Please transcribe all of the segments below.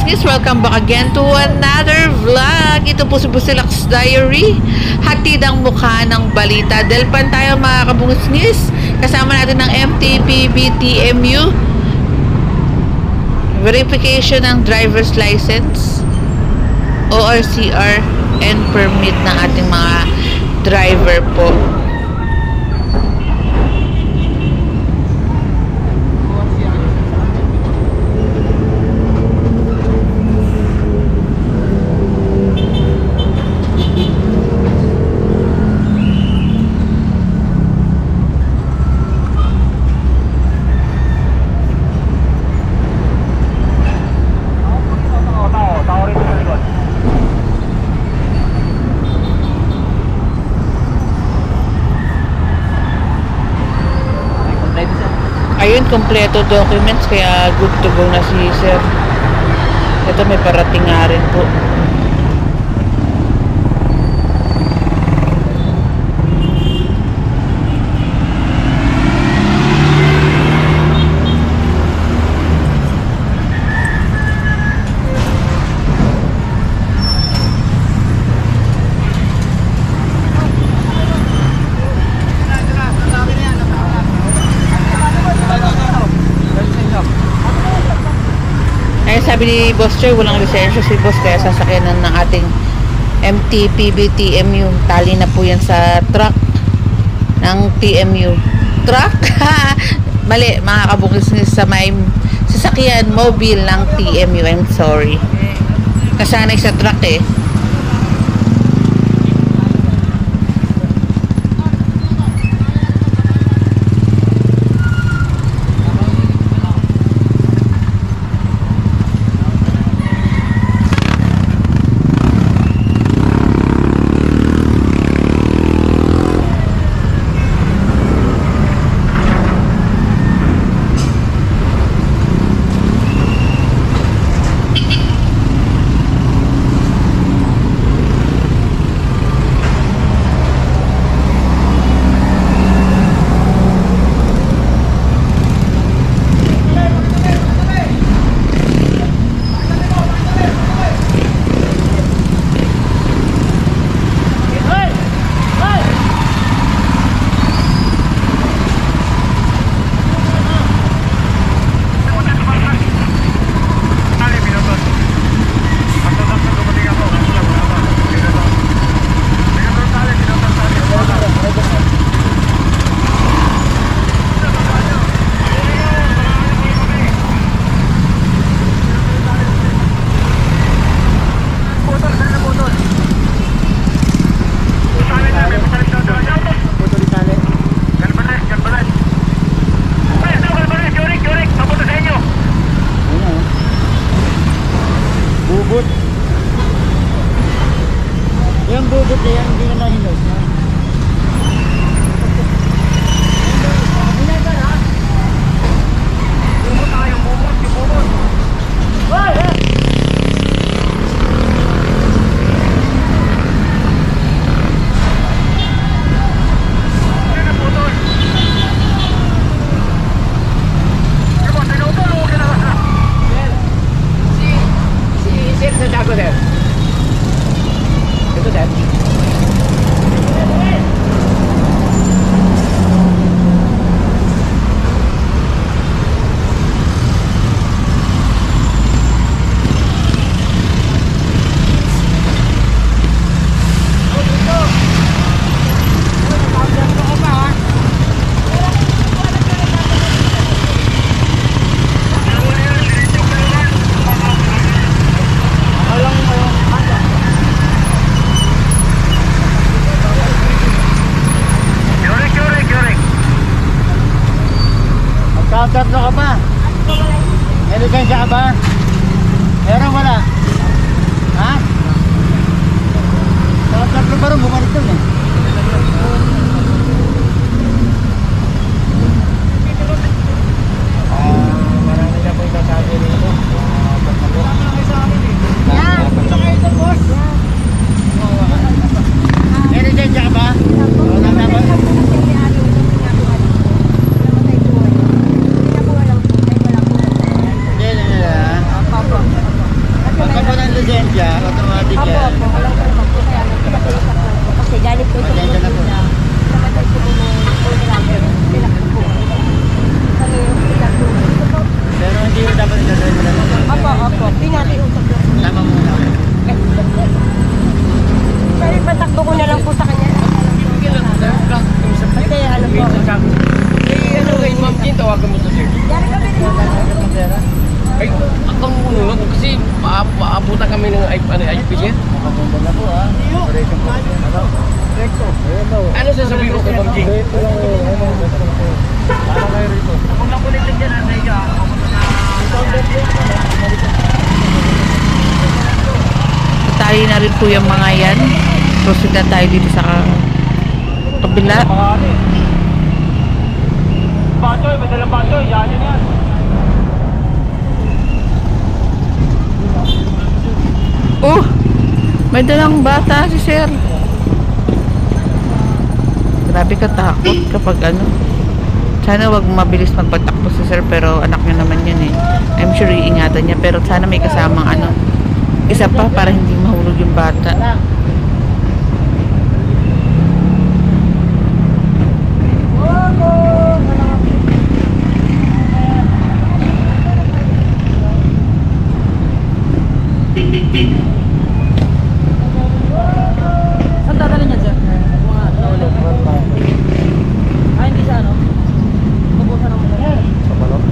News. Welcome back again to another vlog. Ito po si Busilak's Diary. Hatid ang mukha ng balita. Delpan tayo mga Kabungis News. Kasama natin ng MTPBTMU. Verification ng driver's license, ORCR, and permit ng ating mga driver po. Ayun, kompleto documents, kaya good to go na si sir. Ito may parating nga rin po. Sabi ni Boss Choy, walang lisensya si Boss, kaya sasakyanan ng ating MTPBTMU. Tali na po yan sa truck ng TMU. Truck? Mali, mga Kabungis News, sa may sasakyan mobile ng TMU. I'm sorry. Kasanay sa truck eh. Yung bubot na yan, hindi na nahinog na. Bubot tayo, bubot, yung bubot. Hoy! Yan ang butol. Diba, sinutol o kinala? Si Sir na dago din. Ito din. Tatlo ka pa? May lisensya ka ba? Meron wala? Ha? Tatlo pa rin, bumalik dun eh. Marami na po itasabi rito. May lisensya ka ba? Wala na ba? Kasi sabihin ko kay Ma'am Jing. Para kayo rito. Kung nakulit lang dyan, nasa iyo. Tayo na rin po yung mga yan. Proceed na tayo dito sa kabila. Batoy, madalang batoy. Yan yan. Oh! May dalang bata si sir. Grabe katakot kapag ano. Sana wag mabilis magpatakbo si sir, pero anak niya naman yun eh. I'm sure iingatan niya, pero sana may kasamang ano. Isa pa para hindi mahulog yung bata. Saan dadalhin yan, sir? Mga naulit. Hindi sa ano? Tubusan ng mga. Sa balot?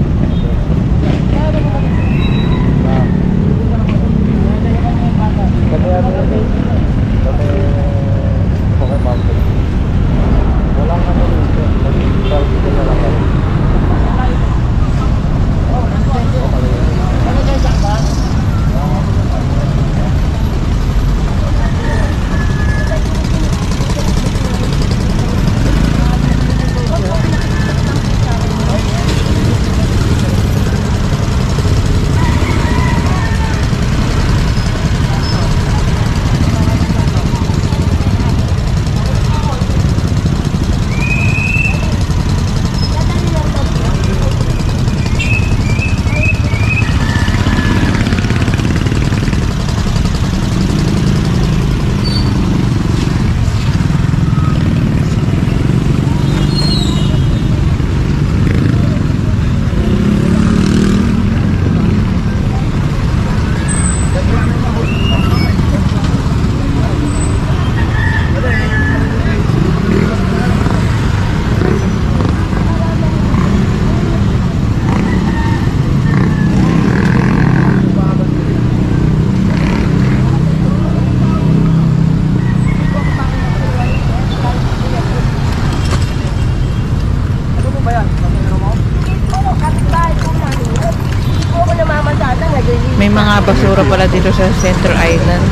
May mga basura pala dito sa Center Island.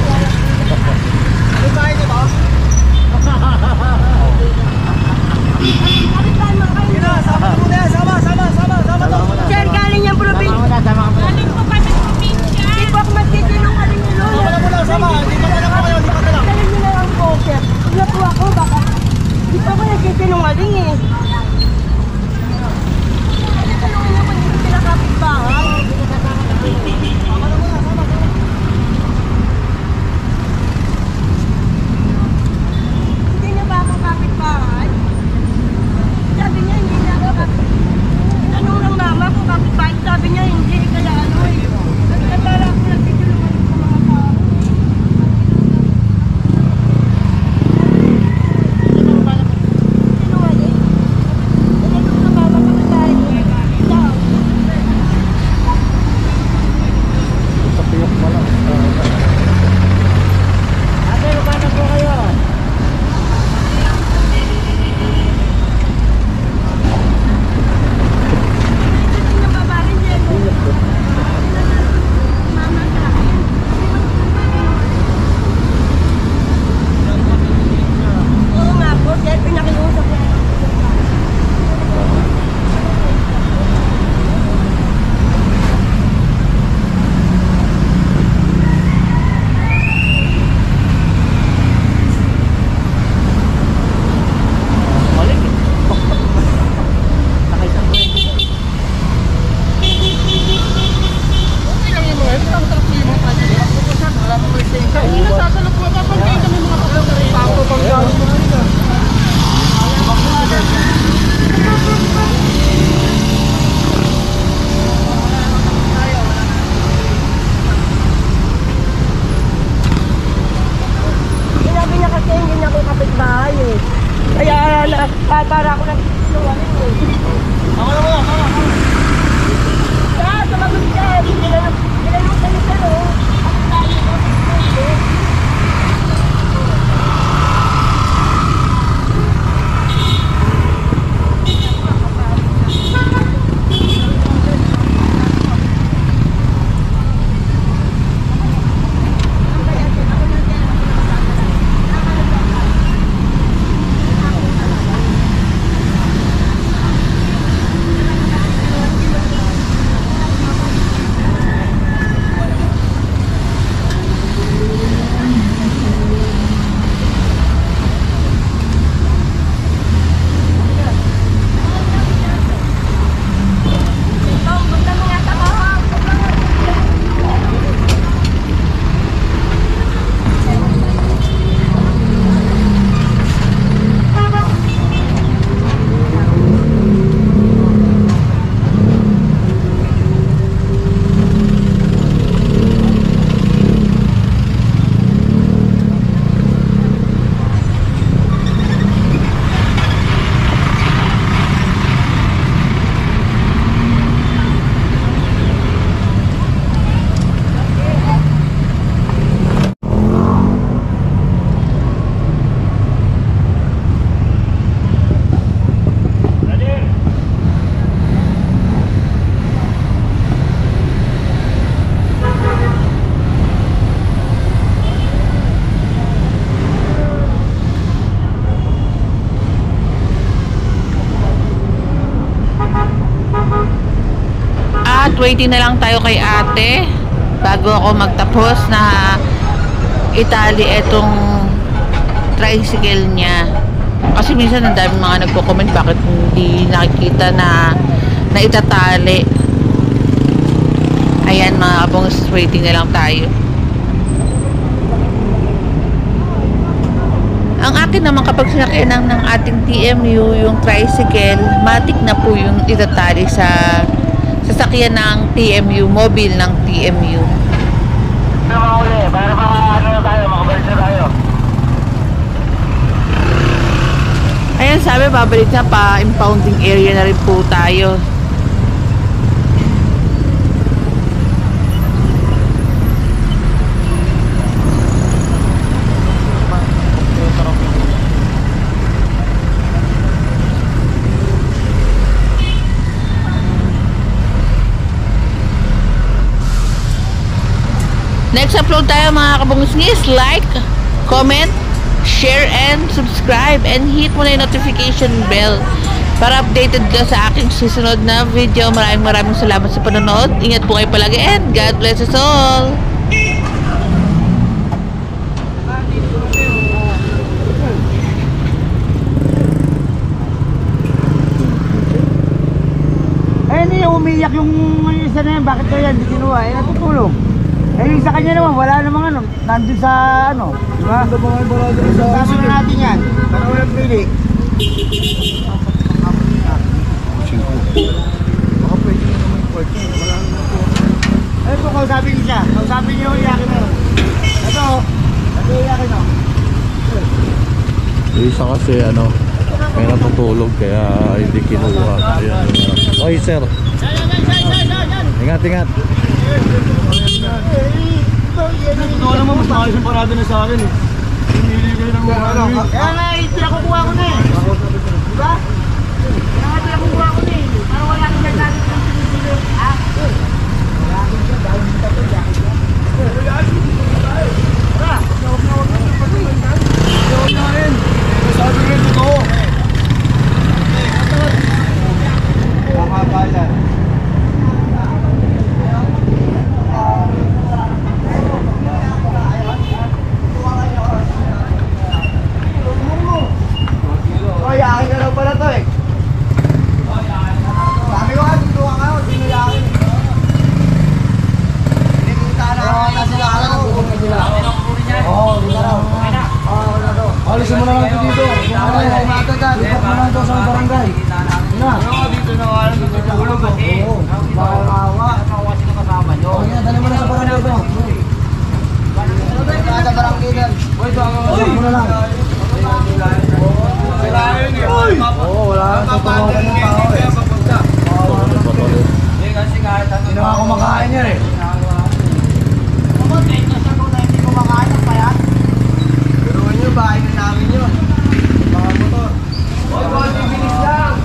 Sir, galing yung probinsya. Galing po kami probinsya. Hindi po ako magtitinong alin yung lolo. Galing nyo na lang po, sir. Wala po ako, baka. Hindi po ako nagtitinong alin eh. Tanungin niyo kung hindi sila kapitbahay. Hindi niya ba ako kapitbahay? Sabi niya hindi na ako kapitbahay. Tanong lang mama kung kapitbahay. Sabi niya hindi, kaya ano eh. Nagkatala ako nagtitulungan sa mga tao. Sinungaling? Tinanong na mama kapitbahay. Daw. Ate, magkano po kayo? Hindi na babarin niya. Mama sa akin. Oo nga po, sir. Pinakiusap ko. Sinabi niya kasi hindi na ako kapitbahay eh. Kaya para ako nagsisinungaling eh. Kaya sumagot siya. Tinanong sa nito no. At tayo ko. waiting na lang tayo kay ate bago ako magtapos na itali etong tricycle niya. Kasi minsan ang dami mga nagko-comment bakit hindi nakikita na itatali. Ayan mga kabungs, waiting na lang tayo. Ang akin naman kapag sinakyan ng ating TMU, yung tricycle, matik na po yung itatali sa sasakyan ng TMU, mobile ng TMU. Para makabalik na tayo. Ayan, sabi babalik na pa impounding area na rin po tayo. Next upload tayo mga kabungusngis. Like, comment, share, and subscribe. And hit mo na yung notification bell para updated ka sa aking susunod na video. Maraming salamat sa panonood. Ingat po kayo palagi and God bless us all. Eh, hindi umiyak yung isa na yan. Bakit kaya hindi kinuha? Eh, natutulog. Eh, yung sa kanya naman, wala namang ano. Nandun sa ano. Diba? Kasama na natin yan. Para walang pili. Baka pwede nyo naman yung parking. Wala naman po. Ano po, kausapin niyo siya. Kausapin niyo yung iyakin na yun. Ito, iyakin na. Yung isa kasi ano, may natutulog kaya hindi kinuha. Ayan. Oy sir, ingat. Ito naman, mas maayos yung parada na sa akin eh. Pinili kayo ng mga ano. Kaya nga, pinakukuha ko na eh. Diba? Kaya nga, pinakukuha ko na eh. Para wala kang nagdali ng pinili. Ha? Wala kang siya, dahil dito ko, dahil siya. Tara! Huwag na pag-iwan. Huwag na rin. Sabi rin ito. Makabalan. Oy, akin ka lang pala to eh. Sabi ko nga, dito ka nga, hindi nila akin. Nakikita na sila ka lang, bukod na sila. Oo, hindi na raw. Oo, wala daw. Alisin mo na lang ito dito. Ay, matagal. Ipag mo lang ito sa barangay. Dito na nga lang, dito na hulog. Oo, baka kawa. Oo, dali mo na sa barangay ito. Sa barangay din. Uy, mo na lang. Oo, wala na sa tumawagan ng tao eh. Hindi na nga kumakain yan eh. Hindi kumakain ng payat. Biruin nyo, bahay na namin yun. Mga motor. Huwag bibilis lang.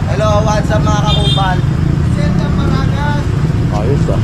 Hello, what's up mga kakupal? Ayos ah.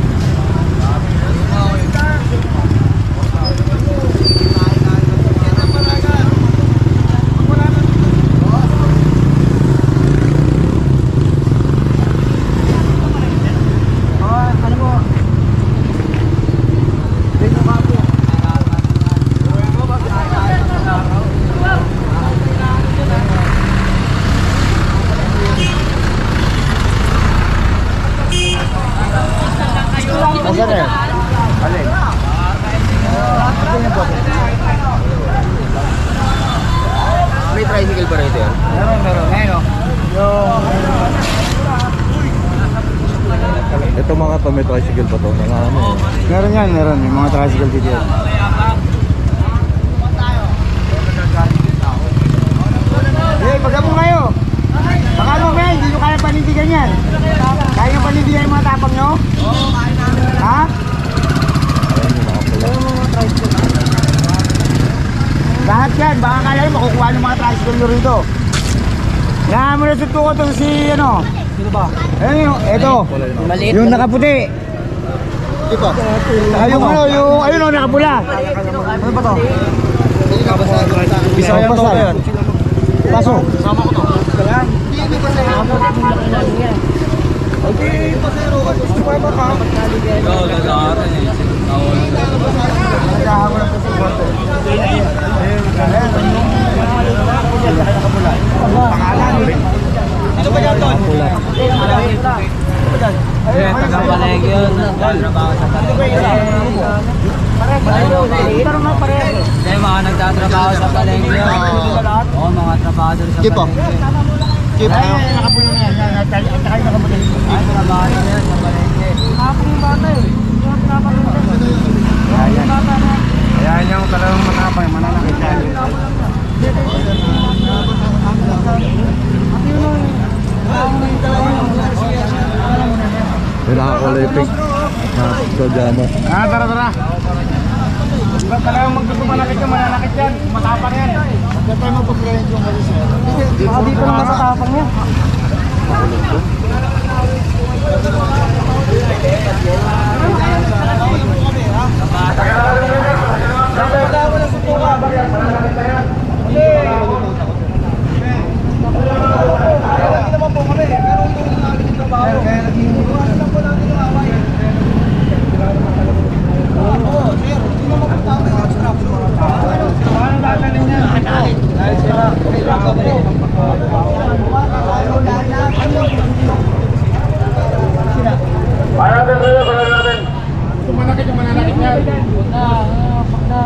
May tricycle pa rito yan? Meron. Ngayon Ito mga to, may tricycle pa to. Ano, meron yan, may mga tricycle dito yan. Hey, pagka mo kayo. Baka mo ba, hindi nyo kaya panindigan yan. Kaya nyo panindigan yung mga tapang nyo? Oo, kaya namin. Ha? Lahat yan, baka kala nyo makukuha ng mga tricycle nyo rito. Kaya mo na sutuko to si ano. Sino ba? Ayun yung, eto. Yung nakaputi. Ito. Ayun o, nakapula. Ano ba to? Bisaya to yan. Paso. Sama ko to. Hindi pasero. Okay, pasero. Gusto mo ba ka? Oo, lalakaran eh. Ano ba yan doon? Taga-Palengke yun. Nagtatrabaho sa Palengke. Hindi, mga nagtatrabaho sa Palengke yun. Oo, mga trabador sa Keep Palengke. Keep. Nakapulo na yan. Nakapulo. Ay, trabaho na yan sa Palengke. Hapon yung bata eh. Yung pinapanood. Kaya yung talagang matapang, mananakit yan. May nakakolipik na Sojano. Tara. Ba't talagang magtutumanakit yan, mananakit yan. Matapang yan. Huwag tayo magpapagayin yung halis yan. Baka dito lang masatapang niya.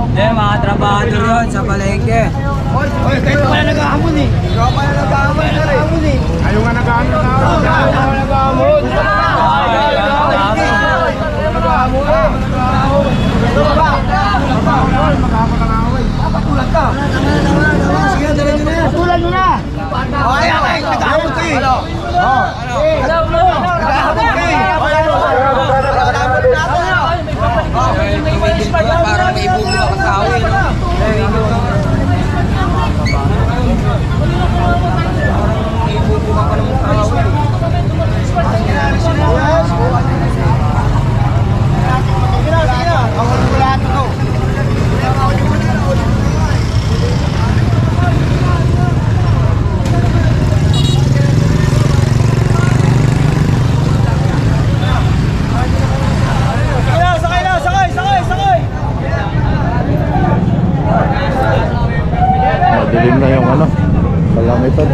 Hindi, mga trabador yun sa Palengke. Oy, kayo pala nag-ahamon eh. Ikaw pala nag-ahamon eh. Ayaw nga nag-ahamon na ako. Ayaw nga nag-ahamon. Patulan ka. Sige, dala nyo na yan. Patulan nyo na. Ay, nag-ahamon ka eh. Parang may ibubo ka tao eh. Madilim na yung ano, kalamitan.